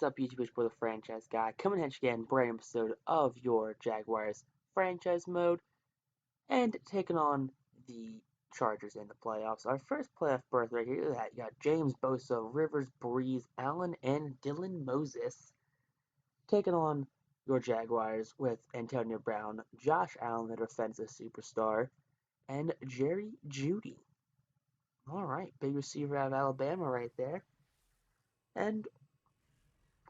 What's up, YouTube? It's the Franchise Guy coming at you again, brand new episode of your Jaguars franchise mode, and taking on the Chargers in the playoffs. Our first playoff berth right here. Look at that. You got James Bosa, Rivers, Breeze, Allen, and Dylan Moses taking on your Jaguars with Antonio Brown, Josh Allen, the defensive superstar, and Jerry Jeudy. All right, big receiver out of Alabama right there. And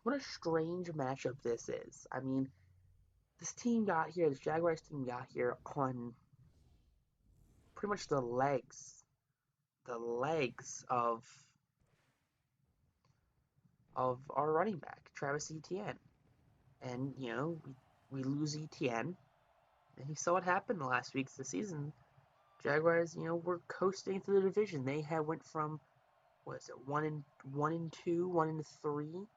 what a strange matchup this is. I mean, this Jaguars team got here on pretty much the legs of our running back, Travis Etienne. And, we lose Etienne. And you saw what happened the last weeks of the season. Jaguars, were coasting through the division. They had went from, what is it, 1-2, 1-3.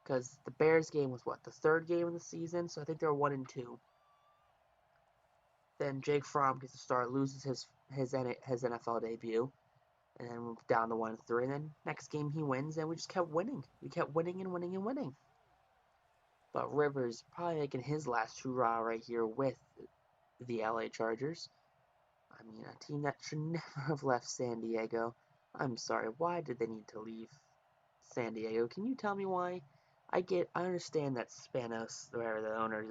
Because the Bears game was what, the third game of the season? So I think they were 1-2. Then Jake Fromm gets to start, loses his NFL debut, and then we're down to 1-3. And then next game he wins, and we just kept winning. We kept winning and winning and winning. But Rivers probably making his last hurrah right here with the LA Chargers. I mean, a team that should never have left San Diego. I'm sorry, why did they need to leave San Diego? Can you tell me why? I understand that Spanos, whoever the owner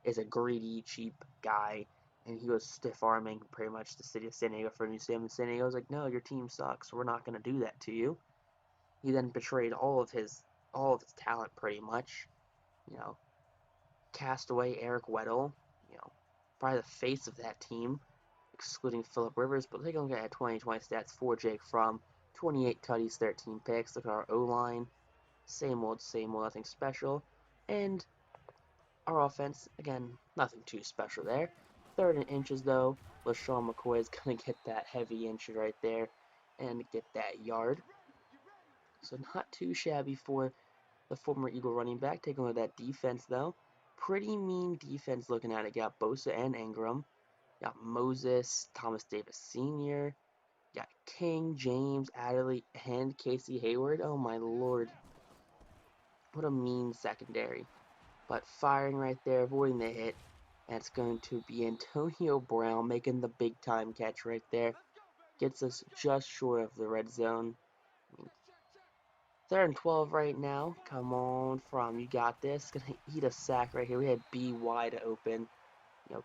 is a greedy, cheap guy, and he was stiff-arming pretty much the city of San Diego for a new stadium. And San Diego was like, no, your team sucks. We're not going to do that to you. He then betrayed all of his talent pretty much. Cast away Eric Weddle, probably the face of that team, excluding Phillip Rivers. But take a look at 2020 stats for Jake Fromm. 28 tutties, 13 picks. Look at our O-line. Same old, nothing special. And our offense, again, nothing too special there. Third and inches, though. LaShawn McCoy is going to get that heavy inch right there and get that yard. So not too shabby for the former Eagle running back. Taking a look at that defense, though. Pretty mean defense looking at it. Got Bosa and Ingram. Got Moses, Thomas Davis Sr. Got King, James, Adderley, and Casey Hayward. Oh, my Lord. What a mean secondary. But firing right there, avoiding the hit. And it's going to be Antonio Brown making the big time catch right there. Gets us just short of the red zone. Third and 12 right now. Come on, Fromm, you got this. Gonna eat a sack right here. We had B wide open.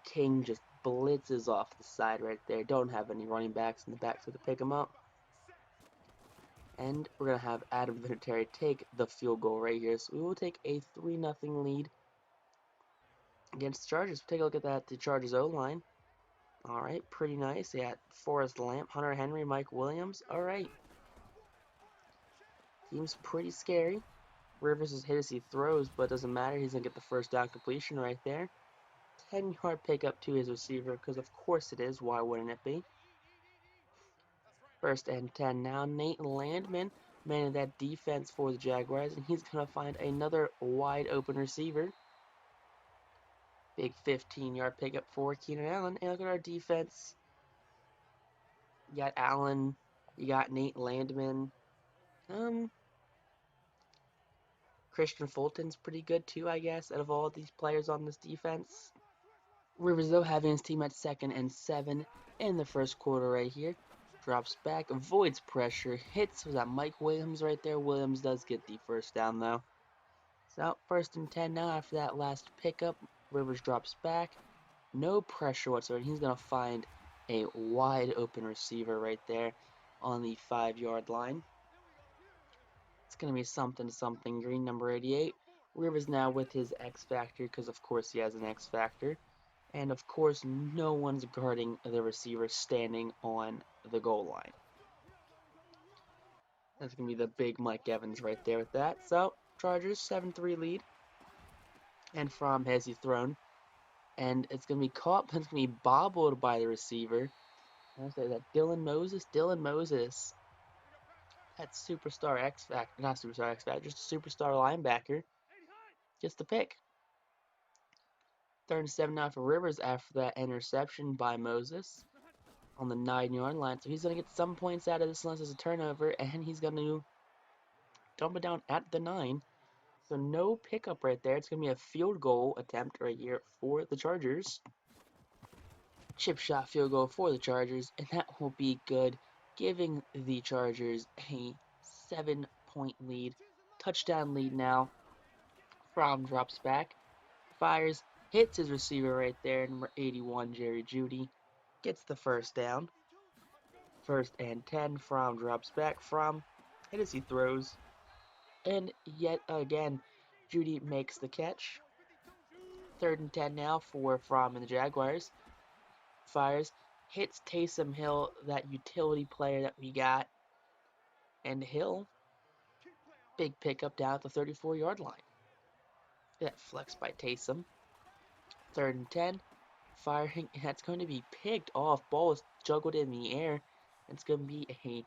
King just blitzes off the side right there. Don't have any running backs in the backfield to pick him up. And we're going to have Adam Vinatieri take the field goal right here. So we will take a 3-0 lead against the Chargers. Take a look at that, the Chargers O-line. All right, pretty nice. They got Forrest Lamp, Hunter Henry, Mike Williams. All right. Team's pretty scary. Rivers is hit as he throws, but it doesn't matter. He's going to get the first down completion right there. 10-yard pickup to his receiver, because of course it is. Why wouldn't it be? First and 10 now. Nate Landman manning that defense for the Jaguars, and he's going to find another wide open receiver. Big 15-yard pickup for Keenan Allen. And look at our defense. You got Allen. You got Nate Landman. Christian Fulton's pretty good too, I guess, out of all of these players on this defense. Rivers, though, having his team at 2nd and 7 in the first quarter right here. Drops back, avoids pressure, hits. Was that Mike Williams right there? Williams does get the first down, though. So, 1st and 10 now after that last pickup. Rivers drops back. No pressure whatsoever. He's going to find a wide open receiver right there on the 5-yard line. It's going to be something. Green number 88. Rivers now with his X Factor, because of course he has an X Factor. And of course, no one's guarding the receiver standing on the goal line. That's going to be the big Mike Evans right there with that. So, Chargers 7-3 lead. And Fromm has he thrown. And it's going to be caught, but it's going to be bobbled by the receiver. I say that Dylan Moses. That superstar X Factor, not superstar X Factor, just a superstar linebacker. Gets the pick. 3rd and 7 now for Rivers after that interception by Moses on the 9-yard line. So he's going to get some points out of this unless it's a turnover, and he's going to dump it down at the 9. So no pickup right there. It's going to be a field goal attempt right here for the Chargers. Chip shot field goal for the Chargers, and that will be good, giving the Chargers a 7-point lead. Touchdown lead now. Fromm drops back, fires, hits his receiver right there, number 81, Jerry Jeudy, gets the first down. 1st and 10, Fromm drops back, Fromm hit as he throws, and yet again, Jeudy makes the catch. 3rd and 10 now for Fromm and the Jaguars. Fires, hits Taysom Hill, that utility player that we got, and Hill, big pickup down at the 34-yard line. That flex by Taysom. 3rd and 10, firing, and that's going to be picked off. Ball is juggled in the air. It's going to be a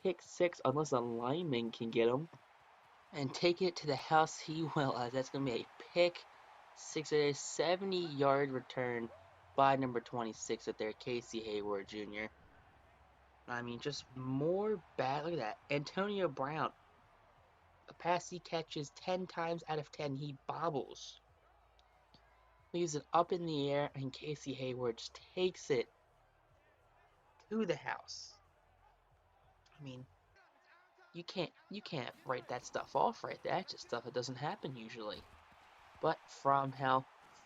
pick 6 unless a lineman can get him. And take it to the house he will, as that's going to be a pick 6, a 70-yard return by number 26 right there, Casey Hayward Jr. I mean, just more bad. Look at that. Antonio Brown, a pass he catches 10 times out of 10, he bobbles. Leaves it up in the air, and Casey Hayward just takes it to the house. I mean, you can't write that stuff off right there. That's just stuff that doesn't happen usually. But Fromm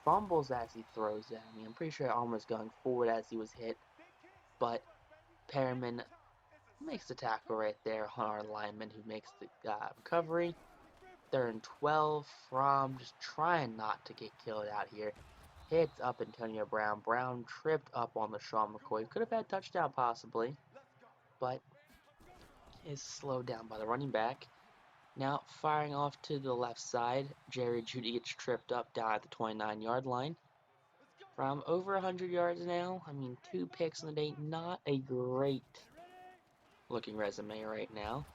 fumbles as he throws it. I mean, I'm pretty sure arm was going forward as he was hit, but Perriman makes the tackle right there on our lineman, who makes the recovery. 3rd and 12. Fromm just trying not to get killed out here. Hits up Antonio Brown. Brown tripped up on the Sean McCoy. Could have had a touchdown possibly, but is slowed down by the running back. Now firing off to the left side. Jerry Jeudy gets tripped up down at the 29-yard line. From over 100 yards now. I mean, 2 picks in the day. Not a great looking resume right now.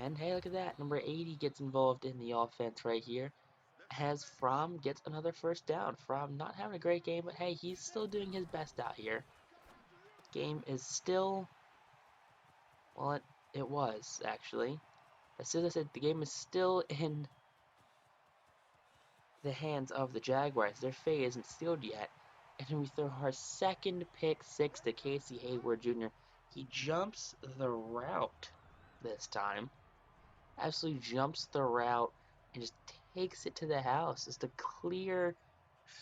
And hey, look at that. Number 80 gets involved in the offense right here, as Fromm gets another first down. Fromm not having a great game, but hey, he's still doing his best out here. Game is still, well, it was actually. As soon as I said, the game is still in the hands of the Jaguars. Their fate isn't sealed yet. And then we throw our second pick 6 to Casey Hayward Jr. He jumps the route this time. Absolutely jumps the route and just takes it to the house. Just a clear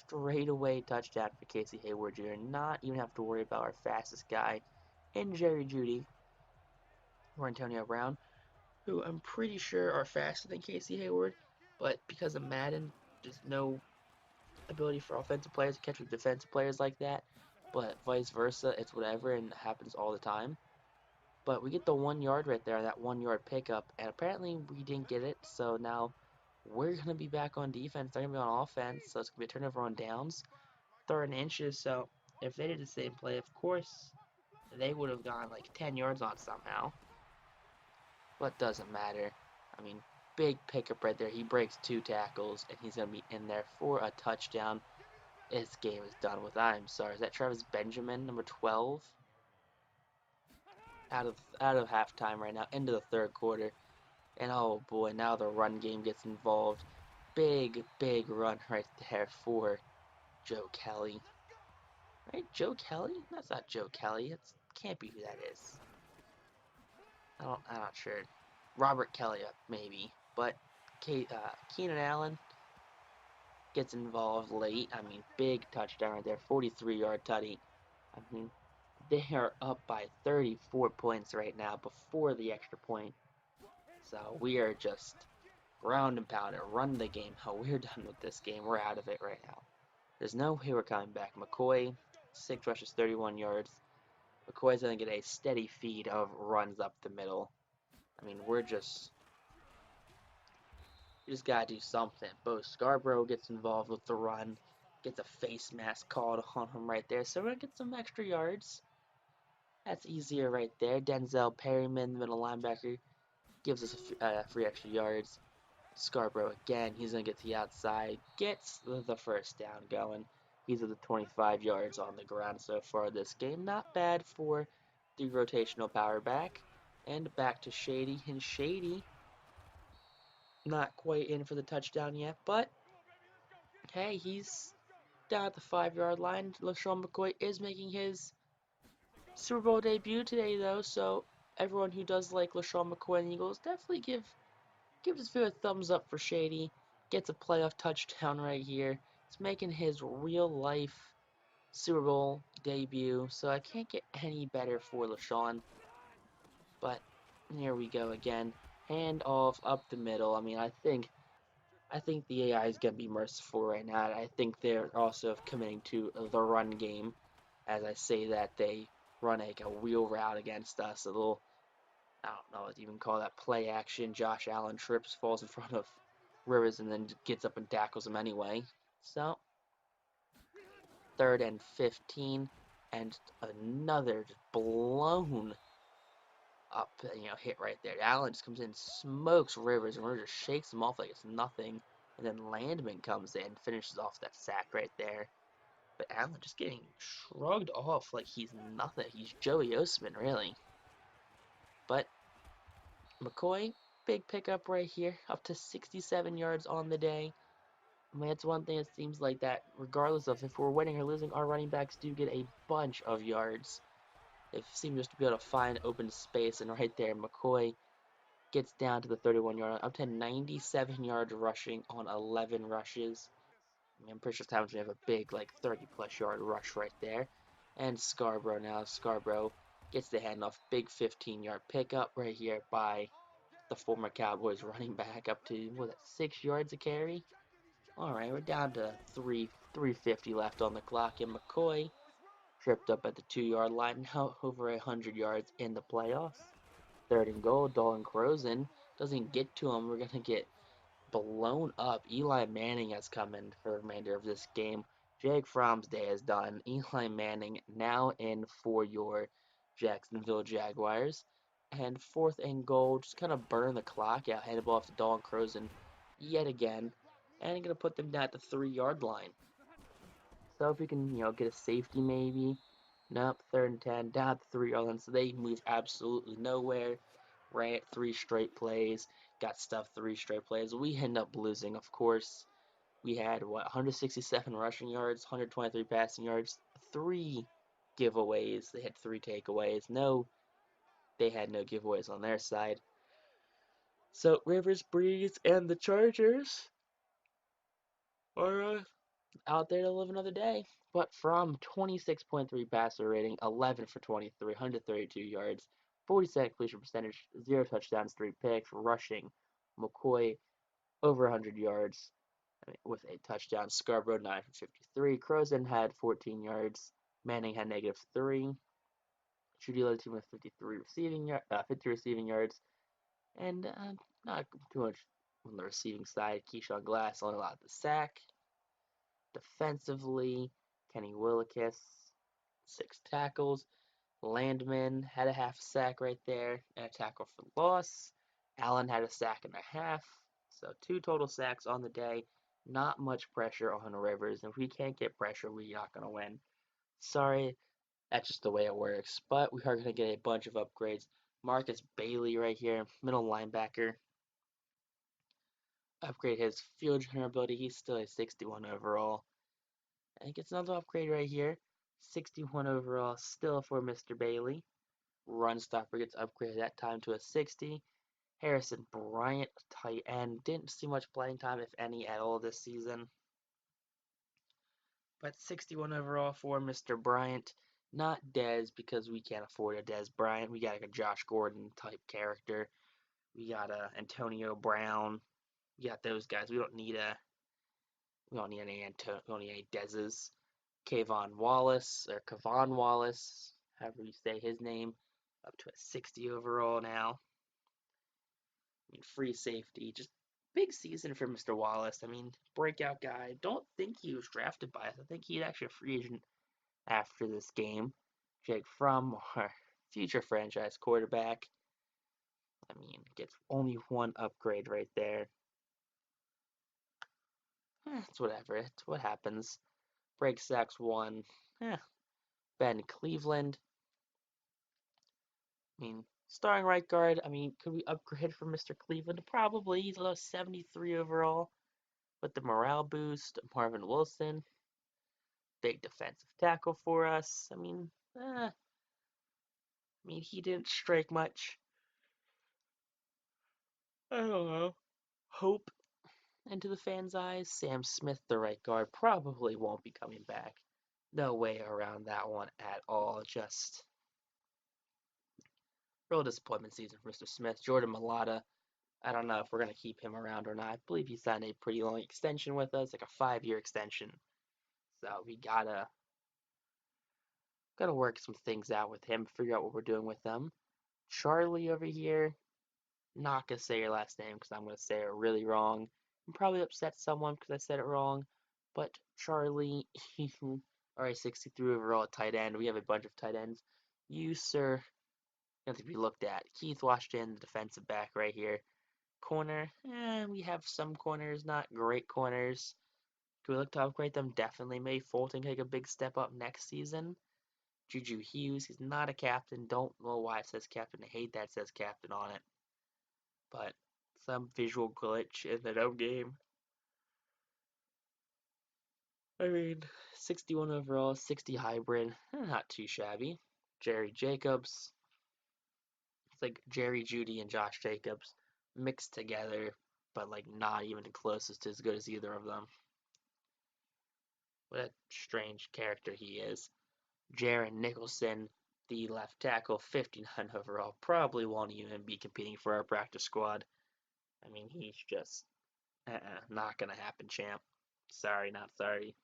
straightaway touchdown for Casey Hayward Jr. Not even have to worry about our fastest guy in Jerry Jeudy or Antonio Brown, who I'm pretty sure are faster than Casey Hayward, but because of Madden, there's no ability for offensive players to catch with defensive players like that, but vice versa, it's whatever, and it happens all the time. But we get the 1 yard right there, that 1 yard pickup, and apparently we didn't get it, so now we're going to be back on defense. They're going to be on offense, so it's going to be a turnover on downs, 3rd and inches. So if they did the same play, of course, they would have gone like 10 yards on somehow. But doesn't matter. I mean, big pickup right there. He breaks 2 tackles, and he's going to be in there for a touchdown. This game is done with. I'm sorry. Is that Travis Benjamin, number 12? Out of halftime right now, into the 3rd quarter. And oh boy, now the run game gets involved. Big run right there for Joe Kelly. Right? Joe Kelly? That's not Joe Kelly. It can't be who that is. I'm not sure. Robert Kelly, maybe. But Keenan Allen gets involved late. I mean, big touchdown right there. 43-yard tutty. I mean, they are up by 34 points right now before the extra point. So we are just ground and pound it, run the game. Oh, we're done with this game. We're out of it right now. There's no way we're coming back. McCoy, 6 rushes, 31 yards. McCoy's going to get a steady feed of runs up the middle. I mean, we just got to do something. Bo Scarborough gets involved with the run, gets a face mask called on him right there. So we're going to get some extra yards. That's easier right there. Denzel Perryman, the middle linebacker, gives us a free extra yards. Scarborough again, he's going to get to the outside, gets the first down going. He's at the 25 yards on the ground so far this game. Not bad for the rotational power back. And back to Shady. And Shady Not quite in for the touchdown yet, but hey, he's down at the 5-yard line. LaShawn McCoy is making his Super Bowl debut today, though, so everyone who does like LaShawn McCoy and the Eagles, definitely give this video a thumbs up for Shady. Gets a playoff touchdown right here. He's making his real life Super Bowl debut, so I can't get any better for LaShawn. But here we go again. Hand off up the middle. I mean, I think the AI is gonna be merciful right now. I think they're also committing to the run game, as I say that they run like a wheel route against us. A little, I don't know what you even call that, play action. Josh Allen trips, falls in front of Rivers, and then gets up and tackles him anyway. So 3rd and 15, and another just blown up, hit right there. Allen just comes in, smokes Rivers, and Rivers just shakes him off like it's nothing. And then Landman comes in, finishes off that sack right there. But Allen just getting shrugged off like he's nothing. He's Joey Osman, really. But McCoy, big pickup right here, up to 67 yards on the day. I mean, that's one thing it seems like that, regardless of if we're winning or losing, our running backs do get a bunch of yards. They seem just to be able to find open space, and right there, McCoy gets down to the 31-yard line, up to 97 yards rushing on 11 rushes. I mean, I'm pretty sure Towns have a big, like, 30-plus yard rush right there. And Scarborough now. Scarborough gets the handoff. Big 15-yard pickup right here by the former Cowboys running back, up to, what was that, 6 yards a carry? All right, we're down to 350 left on the clock, and McCoy tripped up at the 2-yard line, now over 100 yards in the playoffs. 3rd and goal, Dolan Crozen doesn't get to him. We're going to get blown up. Eli Manning has come in for the remainder of this game. Jake Fromm's day is done. Eli Manning now in for your Jacksonville Jaguars. And 4th and goal, just kind of burn the clock out. Hand the ball off to Dolan Crozen yet again. And going to put them down at the 3-yard line. So if we can, get a safety maybe. Nope, 3rd and 10, down at the 3-yard line. So they move absolutely nowhere. Right, 3 straight plays. Got stuffed 3 straight plays. We end up losing, of course. We had, 167 rushing yards, 123 passing yards, 3 giveaways. They had 3 takeaways. No, they had no giveaways on their side. So Rivers, Breeze, and the Chargers are out there to live another day. But from 26.3 passer rating, 11 for 23, 132 yards, 40% completion percentage, 0 touchdowns, 3 picks, rushing. McCoy over 100 yards with a touchdown. Scarborough 9 for 53. Crozen had 14 yards. Manning had -3. Judy led the team with 50 receiving yards, and not too much on the receiving side. Keyshawn Glass only allowed the sack. Defensively, Kenny Willekes, 6 tackles. Landman had a half sack right there and a tackle for loss. Allen had a sack and a half. So 2 total sacks on the day. Not much pressure on Rivers. If we can't get pressure, we're not going to win. Sorry, that's just the way it works. But we are going to get a bunch of upgrades. Marcus Bailey right here, middle linebacker. Upgrade his field runner ability. He's still a 61 overall. And gets another upgrade right here. 61 overall still for Mr. Bailey. Run stopper gets upgraded that time to a 60. Harrison Bryant, tight end, didn't see much playing time, if any, at all this season. But 61 overall for Mr. Bryant. Not Dez, because we can't afford a Dez Bryant. We got like a Josh Gordon type character. We got a Antonio Brown. We got those guys. We don't need any Dez's. Kayvon Wallace, or Kavon Wallace, however you say his name, up to a 60 overall now. I mean, free safety, just big season for Mr. Wallace. I mean, breakout guy. Don't think he was drafted by us. I think he's actually a free agent after this game. Jake Fromm, our future franchise quarterback. I mean, gets only 1 upgrade right there. It's whatever. It's what happens. Break sacks 1. Ben Cleveland. I mean, Starting right guard, I mean, could we upgrade from Mr. Cleveland? Probably. He's a 73 overall with the morale boost. Marvin Wilson, big defensive tackle for us. I mean, he didn't strike much. I don't know. Hope into the fans' eyes. Sam Smith, the right guard, probably won't be coming back. No way around that one at all. Just real disappointment season for Mr. Smith. Jordan Mailata, I don't know if we're gonna keep him around or not. I believe he signed a pretty long extension with us, like a 5-year extension. So we gotta work some things out with him, figure out what we're doing with them. Charlie over here, not gonna say your last name because I'm gonna say it really wrong. And probably upset someone because I said it wrong. But Charlie, alright, 63 overall at tight end. We have a bunch of tight ends. You, sir, have to be looked at. Keith Washington, the defensive back right here. Corner, we have some corners, not great corners. Do we look to upgrade them? Definitely. Maybe Fulton take a big step up next season. Juju Hughes, he's not a captain. Don't know why it says captain. I hate that it says captain on it. But some visual glitch in the home game. I mean, 61 overall, 60 hybrid, not too shabby. Jerry Jacobs, it's like Jerry Judy and Josh Jacobs mixed together, but like not even the closest to as good as either of them. What a strange character he is. Jaron Nicholson, the left tackle, 59 overall, probably won't even be competing for our practice squad. I mean, he's just not gonna happen, champ. Sorry, not sorry.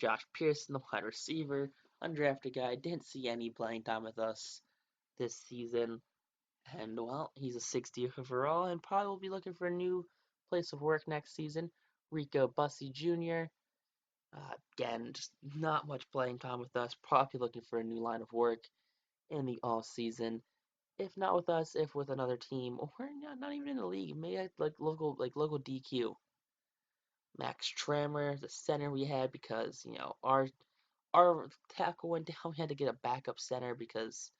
Josh Pearson, the wide receiver, undrafted guy, didn't see any playing time with us this season. And, well, he's a 60 overall and probably will be looking for a new place of work next season. Rico Bussey Jr., again, just not much playing time with us. Probably looking for a new line of work in the all season. If not with us, if with another team, or not even in the league, maybe like local DQ. Max Trammer, the center we had, because our tackle went down. We had to get a backup center because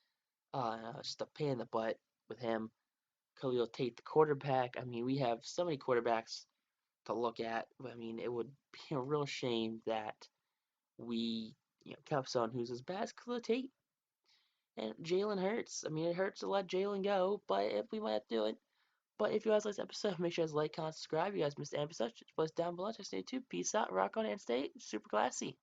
just a pain in the butt with him. Khalil Tate, the quarterback. I mean, we have so many quarterbacks to look at. I mean, it would be a real shame that we kept someone who's as bad as Khalil Tate and Jalen Hurts. I mean, it hurts to let Jalen go, but if we might have to do it. But if you guys like this episode, make sure you guys like, comment, subscribe. You guys missed the episode, just post down below. Just stay tuned. Peace out. Rock on and stay super classy.